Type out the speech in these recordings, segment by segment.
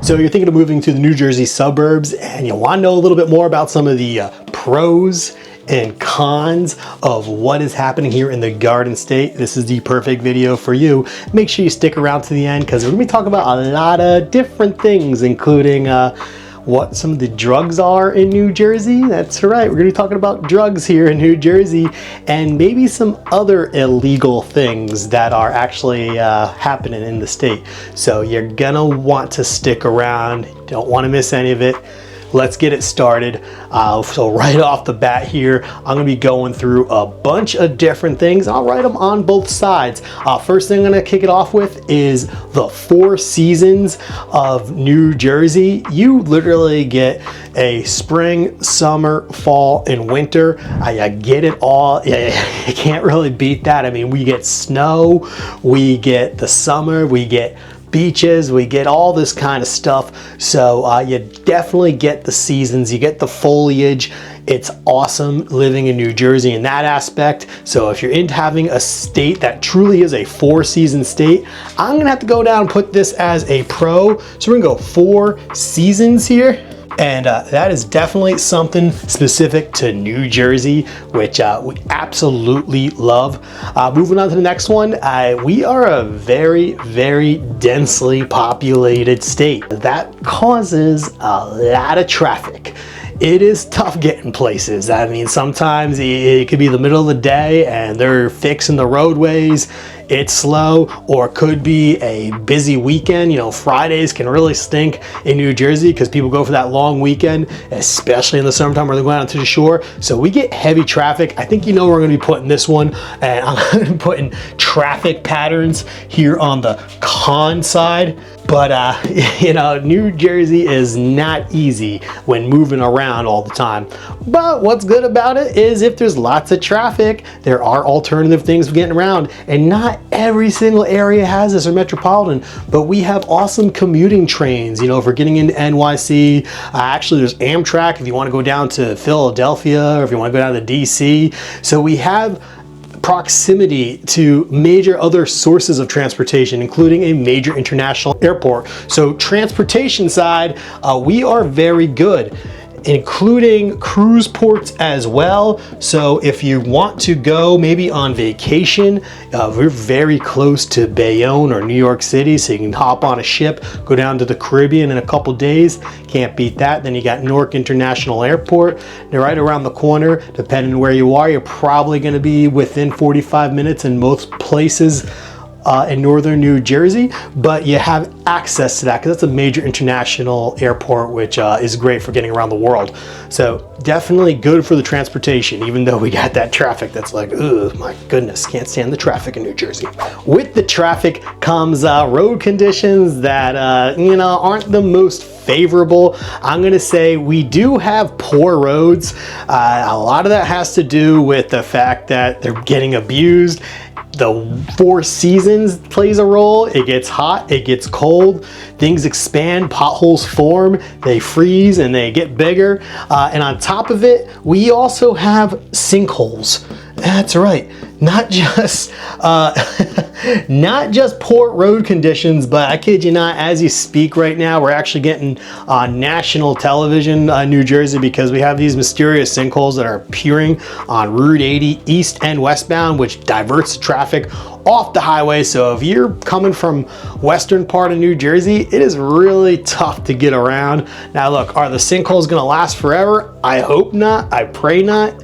So you're thinking of moving to the New Jersey suburbs and you want to know a little bit more about some of the pros and cons of what is happening here in the Garden State. This is the perfect video for you. Make sure you stick around to the end because we're going to be talking about a lot of different things, including what some of the drugs are in New Jersey. That's right, we're going to be talking about drugs here in New Jersey and maybe some other illegal things that are actually happening in the state. So you're gonna want to stick around. Don't want to miss any of it. Let's get it started. So right off the bat here, I'm gonna be going through a bunch of different things. I'll write them on both sides. First thing I'm gonna kick it off with is the 4 seasons of New Jersey. You literally get a spring, summer, fall, and winter. I get it all. You can't really beat that. I mean, we get snow, we get the summer, we get beaches, we get all this kind of stuff. So you definitely get the seasons, you get the foliage. It's awesome living in New Jersey in that aspect. So if you're into having a state that truly is a 4-season state, I'm gonna have to go down and put this as a pro. So we're gonna go 4 seasons here. And that is definitely something specific to New Jersey, which we absolutely love. Moving on to the next one, we are a very, very densely populated state. That causes a lot of traffic. It is tough getting places. I mean, sometimes it could be the middle of the day and they're fixing the roadways. It's slow, or it could be a busy weekend. You know, Fridays can really stink in New Jersey because people go for that long weekend, especially in the summertime where they're going out to the shore. So we get heavy traffic. I think you know where we're gonna be putting this one, and I'm gonna be putting traffic patterns here on the con side. But you know, New Jersey is not easy when moving around all the time. But what's good about it is if there's lots of traffic, there are alternative things for getting around. And not every single area has this, or metropolitan, but we have awesome commuting trains. You know, if we're getting into NYC, actually there's Amtrak if you want to go down to Philadelphia, or if you want to go down to DC. So we have proximity to major other sources of transportation, including a major international airport. So transportation side, we are very good, including cruise ports as well. So if you want to go maybe on vacation, we're very close to Bayonne or New York City, so you can hop on a ship, go down to the Caribbean in a couple days. Can't beat that. Then you got Newark International Airport. They're right around the corner. Depending on where you are, you're probably going to be within 45 minutes in most places in northern New Jersey, but you have access to that because that's a major international airport, which is great for getting around the world. So definitely good for the transportation, even though we got that traffic that's like, oh my goodness, can't stand the traffic in New Jersey. With the traffic comes road conditions that you know, aren't the most favorable. I'm gonna say we do have poor roads. A lot of that has to do with the fact that they're getting abused. The 4 seasons plays a role. It gets hot, it gets cold, things expand, potholes form, they freeze and they get bigger. And on top of it, we also have sinkholes. That's right, not just not just poor road conditions, but I kid you not, as you speak right now, we're actually getting national television in New Jersey because we have these mysterious sinkholes that are appearing on Route 80 east and westbound, which diverts the traffic off the highway. So if you're coming from western part of New Jersey, it is really tough to get around. Now look, are the sinkholes gonna last forever? I hope not, I pray not.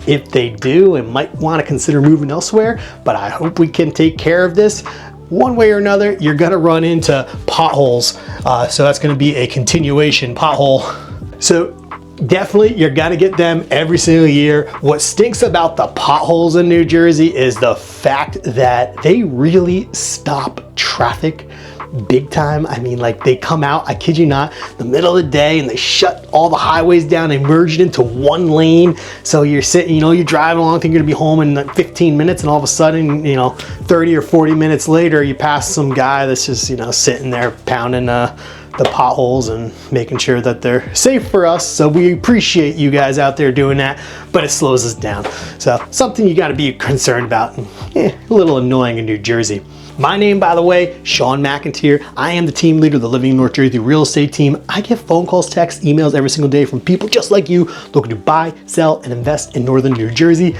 If they do, and might want to consider moving elsewhere, but I hope we can take care of this. One way or another, you're gonna run into potholes. So that's gonna be a continuation pothole. So definitely you're gonna get them every single year. What stinks about the potholes in New Jersey is the fact that they really stop traffic big time. I mean, like, they come out, I kid you not, the middle of the day and they shut all the highways down, they merge it into one lane. So you're sitting, you know, you're driving along, think you're gonna be home in like 15 minutes, and all of a sudden, you know, 30 or 40 minutes later, you pass some guy that's just, you know, sitting there pounding the potholes and making sure that they're safe for us. So we appreciate you guys out there doing that, but it slows us down. So something you got to be concerned about. A little annoying in New Jersey. My name, by the way, Sean McIntyre. I am the team leader of the Living in North Jersey real estate team. I get phone calls, texts, emails every single day from people just like you looking to buy, sell, and invest in Northern New Jersey.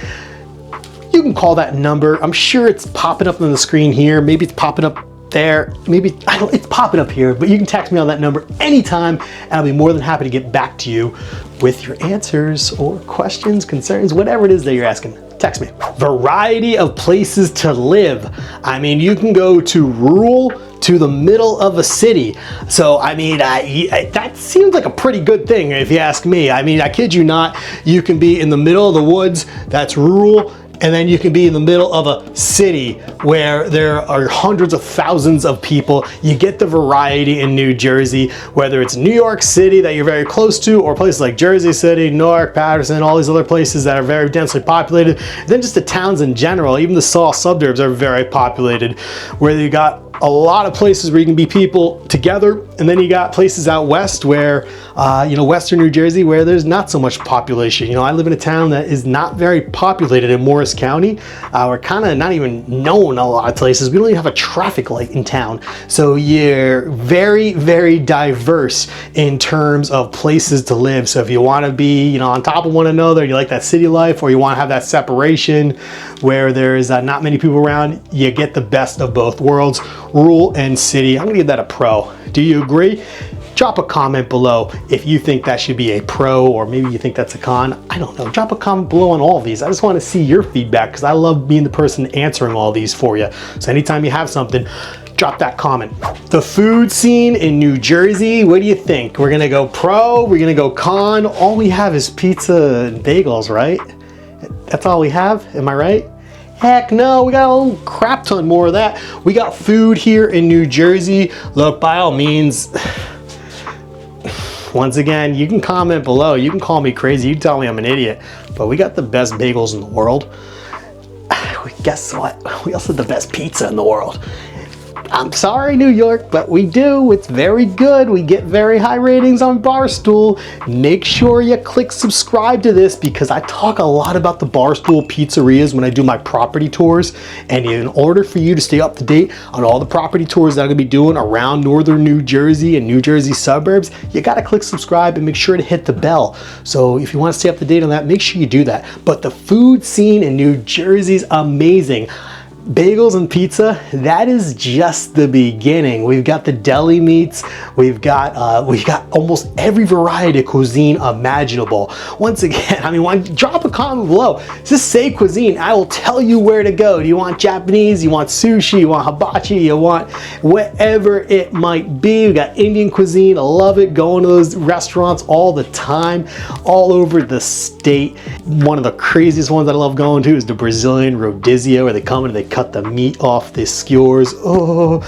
You can call that number. I'm sure it's popping up on the screen here. Maybe it's popping up there. Maybe, I don't, it's popping up here, but you can text me on that number anytime, and I'll be more than happy to get back to you with your answers or questions, concerns, whatever it is that you're asking. Text me. Variety of places to live. I mean, you can go to rural to the middle of a city. So, I mean, that seems like a pretty good thing if you ask me. I mean, I kid you not, you can be in the middle of the woods, that's rural, and then you can be in the middle of a city where there are hundreds of thousands of people. You get the variety in New Jersey, whether it's New York City that you're very close to, or places like Jersey City, Newark, Patterson, all these other places that are very densely populated. And then just the towns in general, even the small suburbs are very populated, where you got a lot of places where you can be people together, and then you got places out west where, Western New Jersey, where there's not so much population. I live in a town that is not very populated in Morris County. We're kind of not even known a lot of places. We don't even have a traffic light in town. So you're very, very diverse in terms of places to live. So if you want to be, on top of one another, you like that city life, or you want to have that separation where there's not many people around, you get the best of both worlds. Rural and city. I'm gonna give that a pro. Do you agree? Drop a comment below if you think that should be a pro, or maybe you think that's a con. I don't know. Drop a comment below on all of these. I just want to see your feedback because I love being the person answering all these for you. So anytime you have something, drop that comment. The food scene in New Jersey, what do you think? We're gonna go pro, we're gonna go con. All we have is pizza and bagels, right? That's all we have, am I right? Heck no, we got a little crap ton more of that. We got food here in New Jersey. Look, by all means, once again, you can comment below. You can call me crazy. You can tell me I'm an idiot. But we got the best bagels in the world. Guess what? We also have the best pizza in the world. I'm sorry, New York, but we do. It's very good. We get very high ratings on Barstool. Make sure you click subscribe to this because I talk a lot about the Barstool pizzerias when I do my property tours. And in order for you to stay up to date on all the property tours that I'm gonna be doing around Northern New Jersey and New Jersey suburbs, you gotta click subscribe and make sure to hit the bell. So if you wanna stay up to date on that, make sure you do that. But the food scene in New Jersey is amazing. Bagels and pizza, that is just the beginning. We've got the deli meats, we've got almost every variety of cuisine imaginable. Once again, drop a comment below. Just say cuisine, I will tell you where to go. Do you want Japanese, you want sushi, you want hibachi, you want whatever it might be. We got Indian cuisine, I love it, going to those restaurants all the time, all over the state. One of the craziest ones that I love going to is the Brazilian rodizio, where they come and they cut the meat off the skewers. Oh,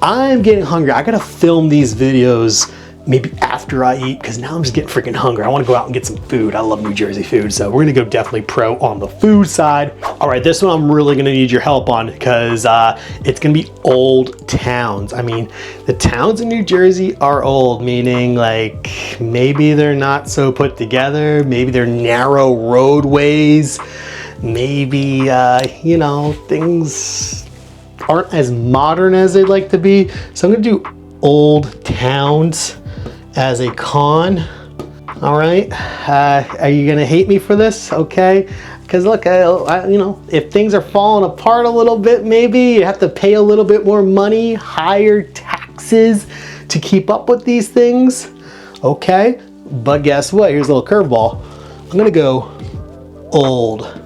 I'm getting hungry. I gotta film these videos maybe after I eat because now I'm just getting freaking hungry. I want to go out and get some food. I love New Jersey food, so we're gonna go definitely pro on the food side. All right, this one I'm really gonna need your help on because it's gonna be old towns. I mean, the towns in New Jersey are old, meaning like maybe they're not so put together, maybe they're narrow roadways, maybe things aren't as modern as they'd like to be. So I'm gonna do old towns as a con. All right, are you gonna hate me for this? Okay, because look, if things are falling apart a little bit, maybe you have to pay a little bit more money, higher taxes to keep up with these things. Okay, but guess what? Here's a little curveball. I'm gonna go old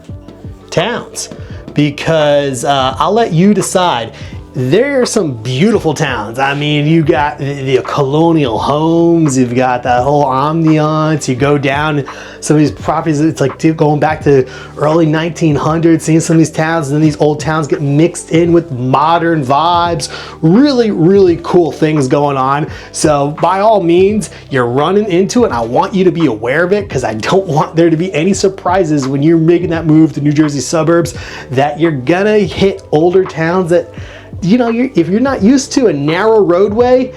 towns because I'll let you decide. There are some beautiful towns. I mean, you got the colonial homes, you've got that whole ambiance. You go down some of these properties, it's like going back to early 1900s, seeing some of these towns, and then these old towns get mixed in with modern vibes. Really, really cool things going on. So by all means, you're running into it. I want you to be aware of it because I don't want there to be any surprises when you're making that move to New Jersey suburbs, that you're gonna hit older towns that, if you're not used to a narrow roadway,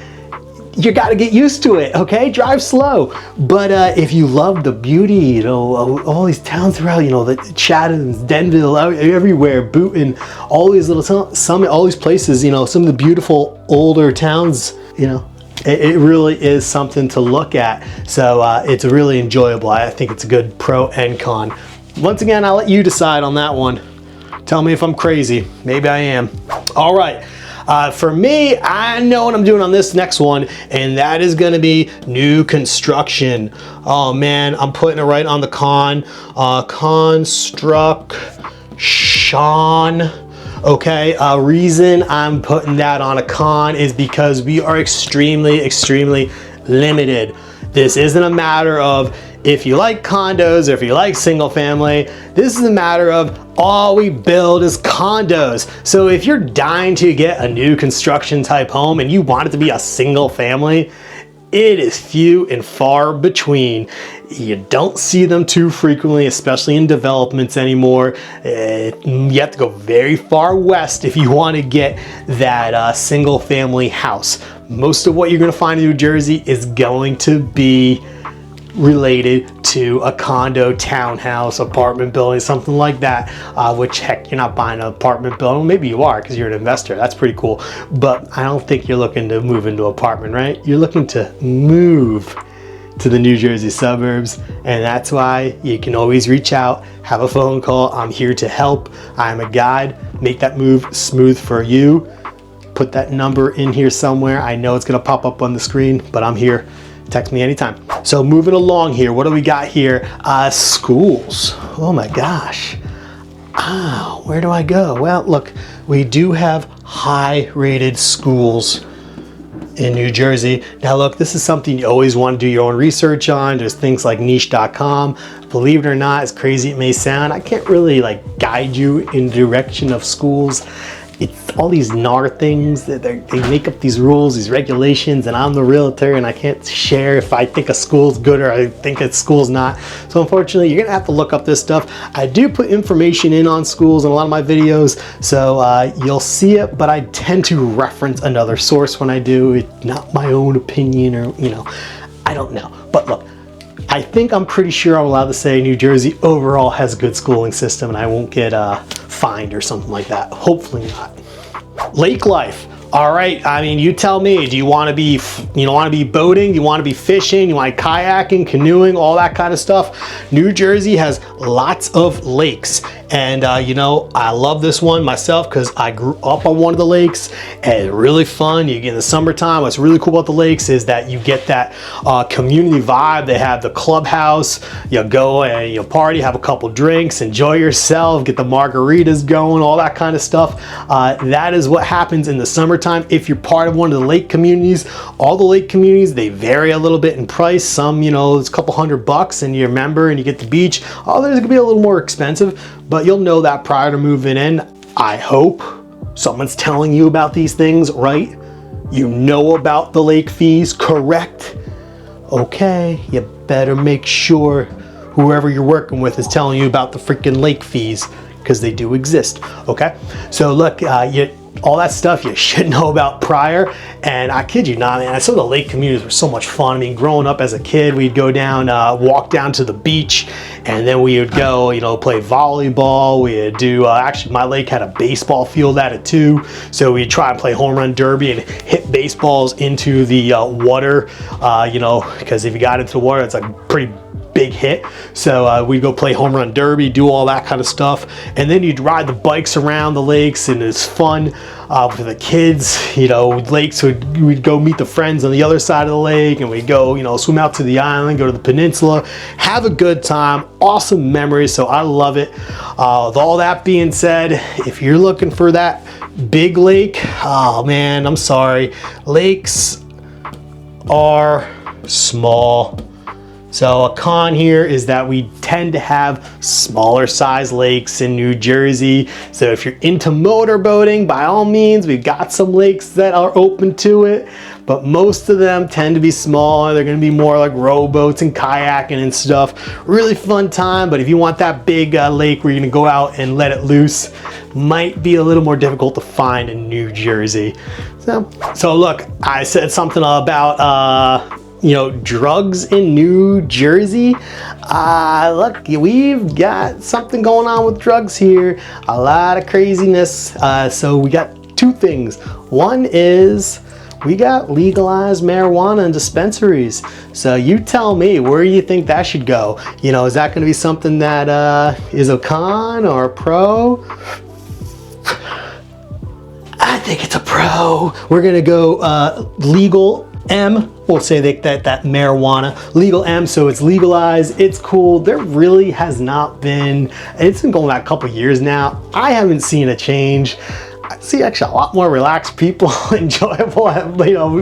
you got to get used to it, okay? Drive slow. But if you love the beauty, you know, all these towns throughout, you know, the Chatham's, Denville, everywhere, Boonton, all these little Summit, all these places, you know, some of the beautiful older towns, you know, it really is something to look at. So it's really enjoyable. I think it's a good pro and con. Once again, I'll let you decide on that one. Tell me if I'm crazy. Maybe I am. All right. For me, I know what I'm doing on this next one, and that is gonna be new construction. Oh man, I'm putting it right on the construction. Okay, reason I'm putting that on a con is because we are extremely limited. This isn't a matter of if you like condos or if you like single family. This is a matter of all we build is condos. So if you're dying to get a new construction type home and you want it to be a single family, it is few and far between. You don't see them too frequently, especially in developments anymore. You have to go very far west if you want to get that single family house. Most of what you're going to find in New Jersey is going to be related to a condo, townhouse, apartment building, something like that, which heck, you're not buying an apartment building. Maybe you are because you're an investor. That's pretty cool. But I don't think you're looking to move into an apartment, right? You're looking to move to the New Jersey suburbs, and that's why you can always reach out, have a phone call. I'm here to help. I'm a guide. Make that move smooth for you. Put that number in here somewhere. I know it's gonna pop up on the screen, but I'm here. Text me anytime. So moving along here, what do we got here? Schools. Oh my gosh. Where do I go? Well, look, we do have high rated schools in New Jersey. Now look, this is something you always want to do your own research on. There's things like niche.com. Believe it or not, as crazy it may sound, I can't really like guide you in the direction of schools. It's all these NAR things that they make up these rules, these regulations, and I'm the realtor and I can't share if I think a school's good or I think a school's not. So unfortunately, you're gonna have to look up this stuff. I do put information in on schools in a lot of my videos, so you'll see it, but I tend to reference another source when I do. It's not my own opinion, or, you know, I don't know. But look, I think I'm pretty sure I'm allowed to say New Jersey overall has a good schooling system and I won't get fined or something like that. Hopefully not. Lake life. All right, I mean, you tell me, do you want to be, boating? Do you want to be fishing? You want kayaking, canoeing, all that kind of stuff? New Jersey has lots of lakes. And you know, I love this one myself because I grew up on one of the lakes and it's really fun. You get in the summertime, what's really cool about the lakes is that you get that community vibe. They have the clubhouse, you go and you party, have a couple drinks, enjoy yourself, get the margaritas going, all that kind of stuff. That is what happens in the summertime if you're part of one of the lake communities. All the lake communities, they vary a little bit in price. Some, you know, it's a couple $100 and you're a member and you get the beach. Others could be a little more expensive, but you'll know that prior to moving in. I hope someone's telling you about these things, right? You know about the lake fees, correct? Okay, you better make sure whoever you're working with is telling you about the freaking lake fees, because they do exist, okay? So look, all that stuff you should know about prior, and I kid you not, man, some of the lake communities were so much fun. I mean, growing up as a kid, we'd go down, walk down to the beach, and then we would go, you know, play volleyball. We'd do, actually my lake had a baseball field at it too, so we'd try and play home run derby and hit baseballs into the water, you know, because if you got into the water, it's a pretty big hit. So we'd go play home run derby, do all that kind of stuff, and then you'd ride the bikes around the lakes, and it's fun for the kids. You know, lakes, we'd go meet the friends on the other side of the lake, and we'd go, you know, swim out to the island, go to the peninsula, have a good time. Awesome memories. So I love it. With all that being said, if you're looking for that big lake, oh man, I'm sorry, lakes are small. So a con here is that we tend to have smaller size lakes in New Jersey. So if you're into motorboating, by all means, we've got some lakes that are open to it, but most of them tend to be smaller. They're gonna be more like rowboats and kayaking and stuff. Really fun time, but if you want that big lake where you're gonna go out and let it loose, might be a little more difficult to find in New Jersey. So look, I said something about drugs in New Jersey. Look, we've got something going on with drugs here. A lot of craziness. So we got two things. One is we got legalized marijuana in dispensaries. So you tell me, where do you think that should go? Is that gonna be something that is a con or a pro? I think it's a pro. We're gonna go legal M. We'll say that marijuana, legal M, so it's legalized, it's cool. There really has not been, it's been going back a couple years now. I haven't seen a change. I see actually a lot more relaxed people, enjoyable,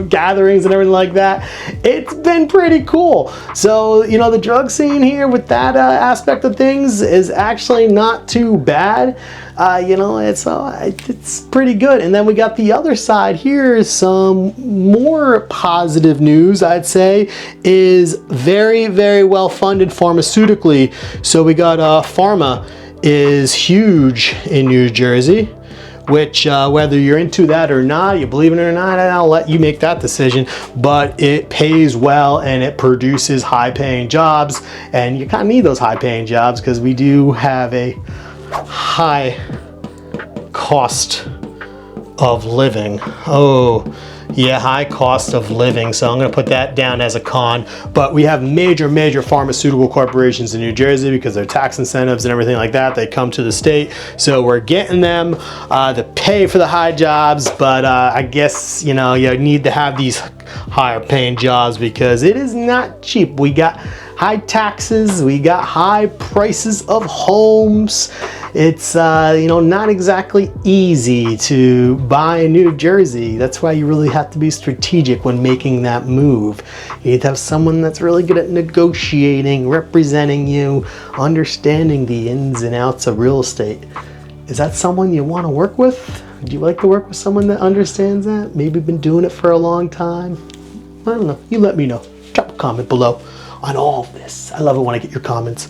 gatherings and everything like that. It's been pretty cool. So, the drug scene here with that aspect of things is actually not too bad. It's pretty good. And then we got the other side here, some more positive news, I'd say, is very, very well funded pharmaceutically. So we got pharma is huge in New Jersey, which whether you're into that or not, you believe in it or not, I'll let you make that decision, but it pays well and it produces high paying jobs, and you kind of need those high paying jobs because we do have a high cost of living. Oh yeah, high cost of living. So I'm going to put that down as a con. But we have major pharmaceutical corporations in New Jersey because their tax incentives and everything like that, they come to the state. So we're getting them to pay for the high jobs. But I guess, you need to have these higher paying jobs because it is not cheap. We got high taxes, we got high prices of homes. It's not exactly easy to buy in New Jersey. That's why you really have to be strategic when making that move. You need to have someone that's really good at negotiating, representing you, understanding the ins and outs of real estate. Is that someone you want to work with? Do you like to work with someone that understands that? Maybe been doing it for a long time? I don't know. You let me know. Drop a comment below on all of this. I love it when I get your comments.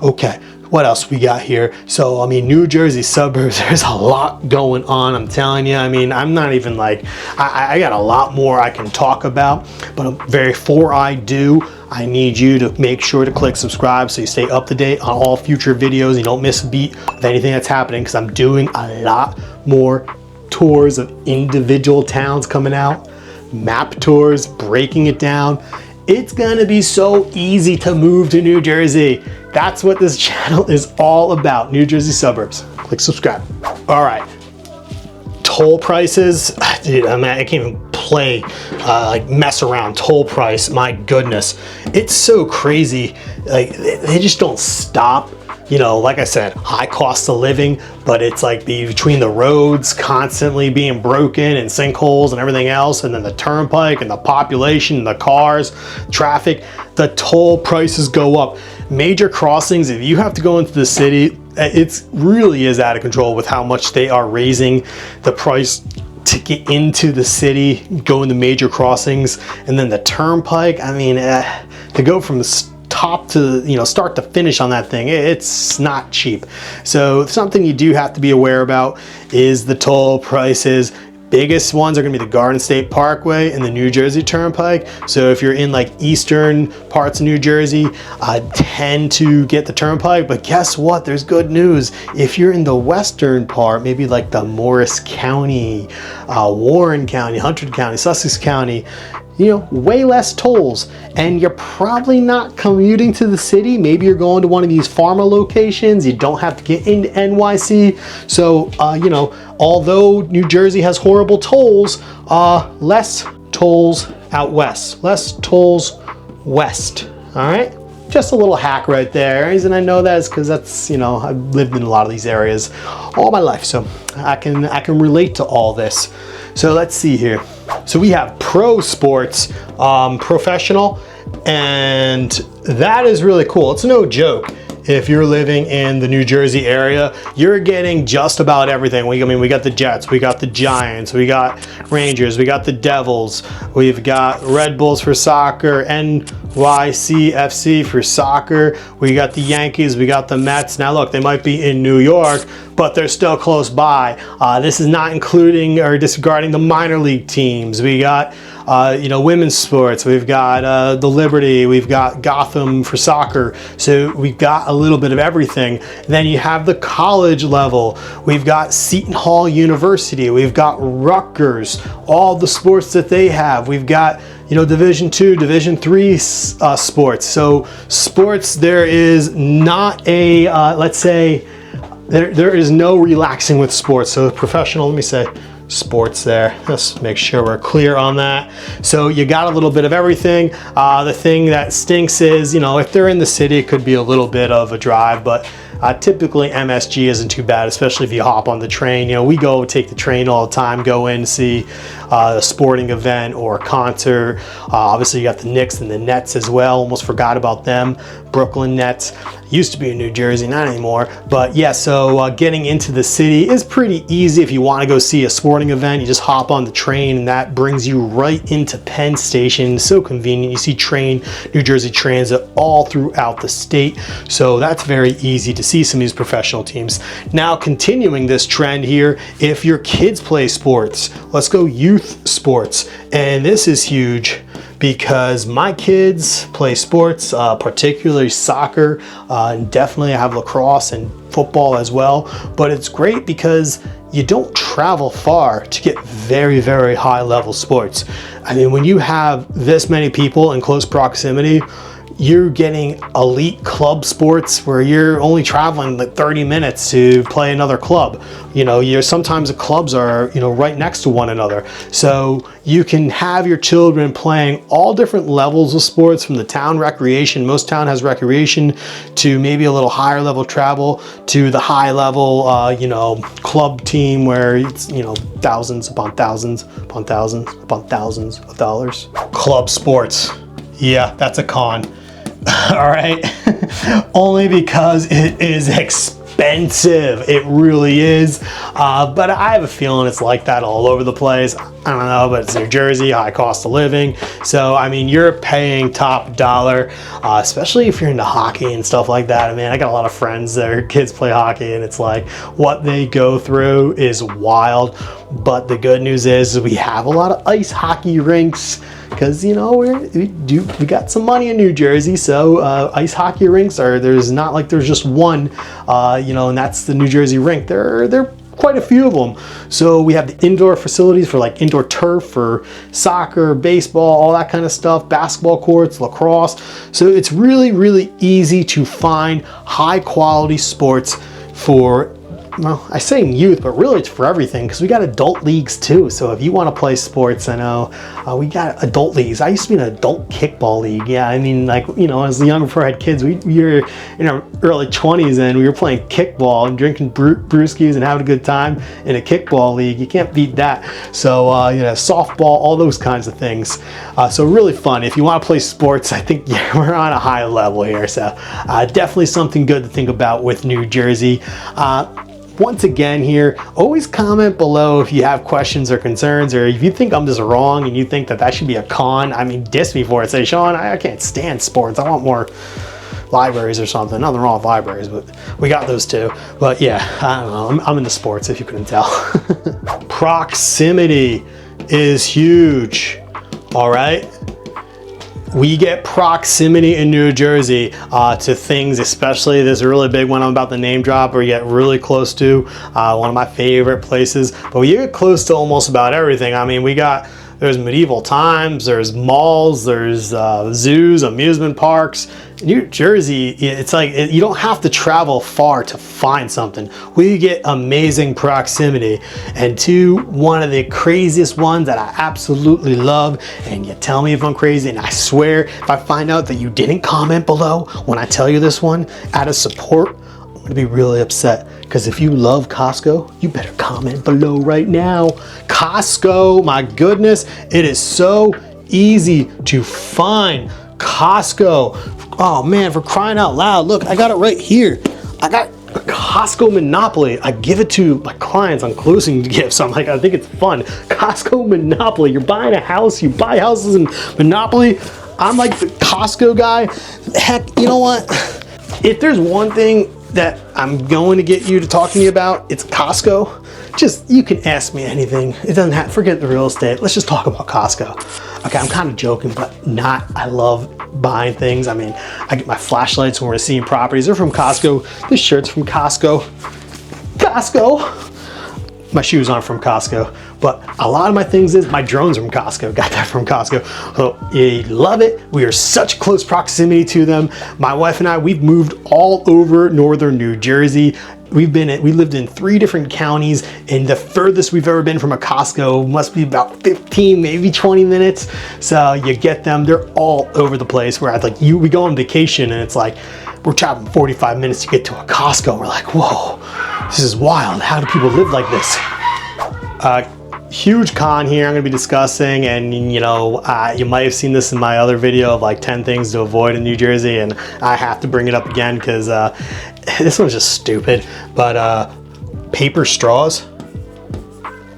Okay, what else we got here? So, New Jersey suburbs, there's a lot going on, I'm telling you. I'm not even I got a lot more I can talk about, but before I do, I need you to make sure to click subscribe so you stay up to date on all future videos. You don't miss a beat of anything that's happening because I'm doing a lot more tours of individual towns coming out, map tours, breaking it down. It's gonna be so easy to move to New Jersey. That's what this channel is all about, New Jersey Suburbs. Click subscribe. All right, toll prices. Dude, I can't even play, mess around. Toll price, my goodness. It's so crazy. They just don't stop. Like I said, high cost of living, but it's between the roads constantly being broken and sinkholes and everything else, and then the turnpike and the population, the cars, traffic, the toll prices go up. Major crossings, if you have to go into the city, it really is out of control with how much they are raising the price to get into the city, go into major crossings, and then the turnpike. To go from the top to start to finish on that thing, it's not cheap. So something you do have to be aware about is the toll prices. Biggest ones are going to be the Garden State Parkway and the New Jersey Turnpike. So if you're in eastern parts of New Jersey, I tend to get the Turnpike, but guess what? There's good news. If you're in the western part, maybe the Morris County, Warren County, Hunter County, Sussex County, way less tolls, and you're probably not commuting to the city. Maybe you're going to one of these pharma locations. You don't have to get into NYC. So, although New Jersey has horrible tolls, less tolls out west, less tolls west. All right. Just a little hack right there. The reason I know that is because that's, I've lived in a lot of these areas all my life, so I can relate to all this. So let's see here. So we have pro sports, professional, and that is really cool. It's no joke. if you're living in the New Jersey area, you're getting just about everything. I mean, we got the Jets, we got the Giants, we got Rangers, we got the Devils, we've got Red Bulls for soccer, NYCFC for soccer, we got the Yankees, we got the Mets. Now look, they might be in New York, but they're still close by. This is not including or disregarding the minor league teams. We got women's sports, we've got the Liberty, we've got Gotham for soccer, so we've got a little bit of everything. Then you have the college level, we've got Seton Hall University, we've got Rutgers, all the sports that they have, we've got Division II, Division III sports. So sports, there is not a, let's say, there is no relaxing with sports. So professional, let me say, sports there. Let's make sure we're clear on that. So you got a little bit of everything. The thing that stinks is, if they're in the city, it could be a little bit of a drive, but typically MSG isn't too bad, especially if you hop on the train. We go take the train all the time, go in, see a sporting event or a concert. Obviously you got the Knicks and the Nets as well. Almost forgot about them. Brooklyn Nets used to be in New Jersey, not anymore. But yeah, so getting into the city is pretty easy. If you want to go see a sporting event, you just hop on the train and that brings you right into Penn Station. So convenient. You see New Jersey Transit all throughout the state. So that's very easy to see some of these professional teams. Now continuing this trend here, if your kids play sports, let's go youth sports. And this is huge because my kids play sports, particularly soccer, and definitely I have lacrosse and football as well. But it's great because you don't travel far to get very, very high level sports. I mean, when you have this many people in close proximity, you're getting elite club sports where you're only traveling like 30 minutes to play another club. Sometimes the clubs are, right next to one another. So you can have your children playing all different levels of sports, from the town recreation, most town has recreation, to maybe a little higher level travel, to the high level, club team where it's, thousands upon thousands upon thousands upon thousands of dollars. Club sports. Yeah, that's a con. All right. Only because it is expensive. It really is. But I have a feeling it's like that all over the place. I don't know, but it's New Jersey, high cost of living. So, I mean, you're paying top dollar, especially if you're into hockey and stuff like that. I mean, I got a lot of friends that their kids play hockey, and it's like what they go through is wild. But the good news is we have a lot of ice hockey rinks, because we got some money in New Jersey, so ice hockey rinks there's not like there's just one, and that's the New Jersey rink. There are quite a few of them. So we have the indoor facilities for like indoor turf for soccer, baseball, all that kind of stuff, basketball courts, lacrosse. So it's really, really easy to find high quality sports for, well, I say youth, but really it's for everything, because we got adult leagues too. So if you want to play sports, I know we got adult leagues. I used to be in an adult kickball league. Yeah, I mean, as a young before I had kids, we were in our early 20s and we were playing kickball and drinking brewskis and having a good time in a kickball league. You can't beat that. So softball, all those kinds of things. So really fun. If you want to play sports, I think we're on a high level here. So definitely something good to think about with New Jersey. Once again here, always comment below if you have questions or concerns, or if you think I'm just wrong and you think that should be a con. I mean, diss me for it. Say, Sean, I can't stand sports. I want more libraries or something. Nothing wrong with libraries, but we got those too. But yeah, I don't know. I'm into sports, if you couldn't tell. Proximity is huge. All right. We get proximity in New Jersey to things, especially this really big one I'm about to name drop, or you get really close to one of my favorite places. But we get close to almost about everything. I mean, there's medieval times, there's malls, there's zoos, amusement parks. New Jersey, it's like you don't have to travel far to find something. We get amazing proximity. And to one of the craziest ones that I absolutely love, and you tell me if I'm crazy, and I swear if I find out that you didn't comment below when I tell you this one out of support, I'm gonna be really upset. Because if you love Costco, you better comment below right now. Costco, my goodness, it is so easy to find Costco. Oh man, for crying out loud. Look, I got it right here. I got a Costco Monopoly. I give it to my clients on closing gifts. I'm like, I think it's fun. Costco Monopoly. You're buying a house. You buy houses in Monopoly. I'm like the Costco guy. Heck, you know what? If there's one thing that I'm going to get you to talk to me about, it's Costco. Just, you can ask me anything. It doesn't have, forget the real estate. Let's just talk about Costco. Okay, I'm kind of joking, but not. I love buying things. I mean, I get my flashlights when we're seeing properties. They're from Costco. This shirt's from Costco. Costco. My shoes aren't from Costco, but a lot of my things is, my drone's from Costco. Got that from Costco. So you love it. We are such close proximity to them. My wife and I, we've moved all over northern New Jersey. We lived in 3 different counties, and the furthest we've ever been from a Costco must be about 15, maybe 20 minutes. So you get them, they're all over the place. Where we go on vacation and it's like, we're traveling 45 minutes to get to a Costco. And we're like, whoa, this is wild. How do people live like this? Huge con here I'm going to be discussing, and you know, you might have seen this in my other video of like 10 things to avoid in New Jersey, and I have to bring it up again because this one's just stupid. But paper straws,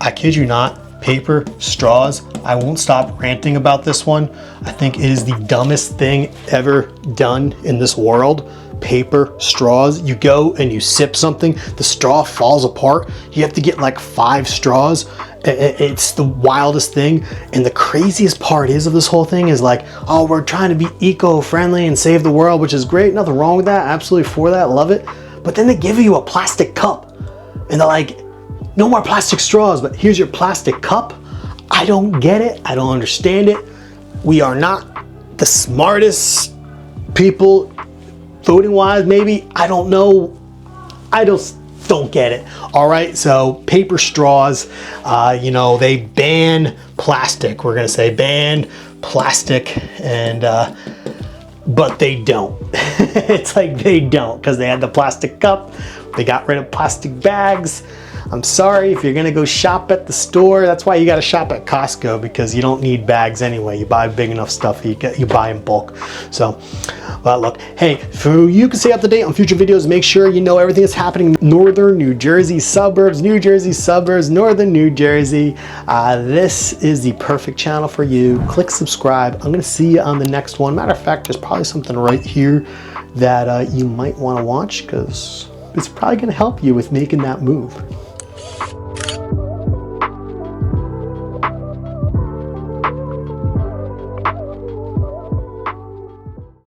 I kid you not, paper straws. I won't stop ranting about this one. I think it is the dumbest thing ever done in this world. Paper straws. You go and you sip something, the straw falls apart. You have to get like 5 straws. It's the wildest thing. And the craziest part is of this whole thing is like, oh, we're trying to be eco-friendly and save the world, which is great. Nothing wrong with that. Absolutely for that. Love it. But then they give you a plastic cup and they're like, no more plastic straws, but here's your plastic cup. I don't get it. I don't understand it. We are not the smartest people voting wise, maybe. I don't know. I just don't get it. All right, so paper straws, you know, they ban plastic. We're gonna say ban plastic, and but they don't. It's like they don't, because they had the plastic cup. They got rid of plastic bags. I'm sorry, if you're gonna go shop at the store, that's why you gotta shop at Costco, because you don't need bags anyway. You buy big enough stuff, you buy in bulk. So, well, look, hey, so you can stay up to date on future videos, make sure you know everything that's happening in northern New Jersey suburbs, northern New Jersey. This is the perfect channel for you. Click subscribe. I'm gonna see you on the next one. Matter of fact, there's probably something right here that you might wanna watch, because it's probably gonna help you with making that move.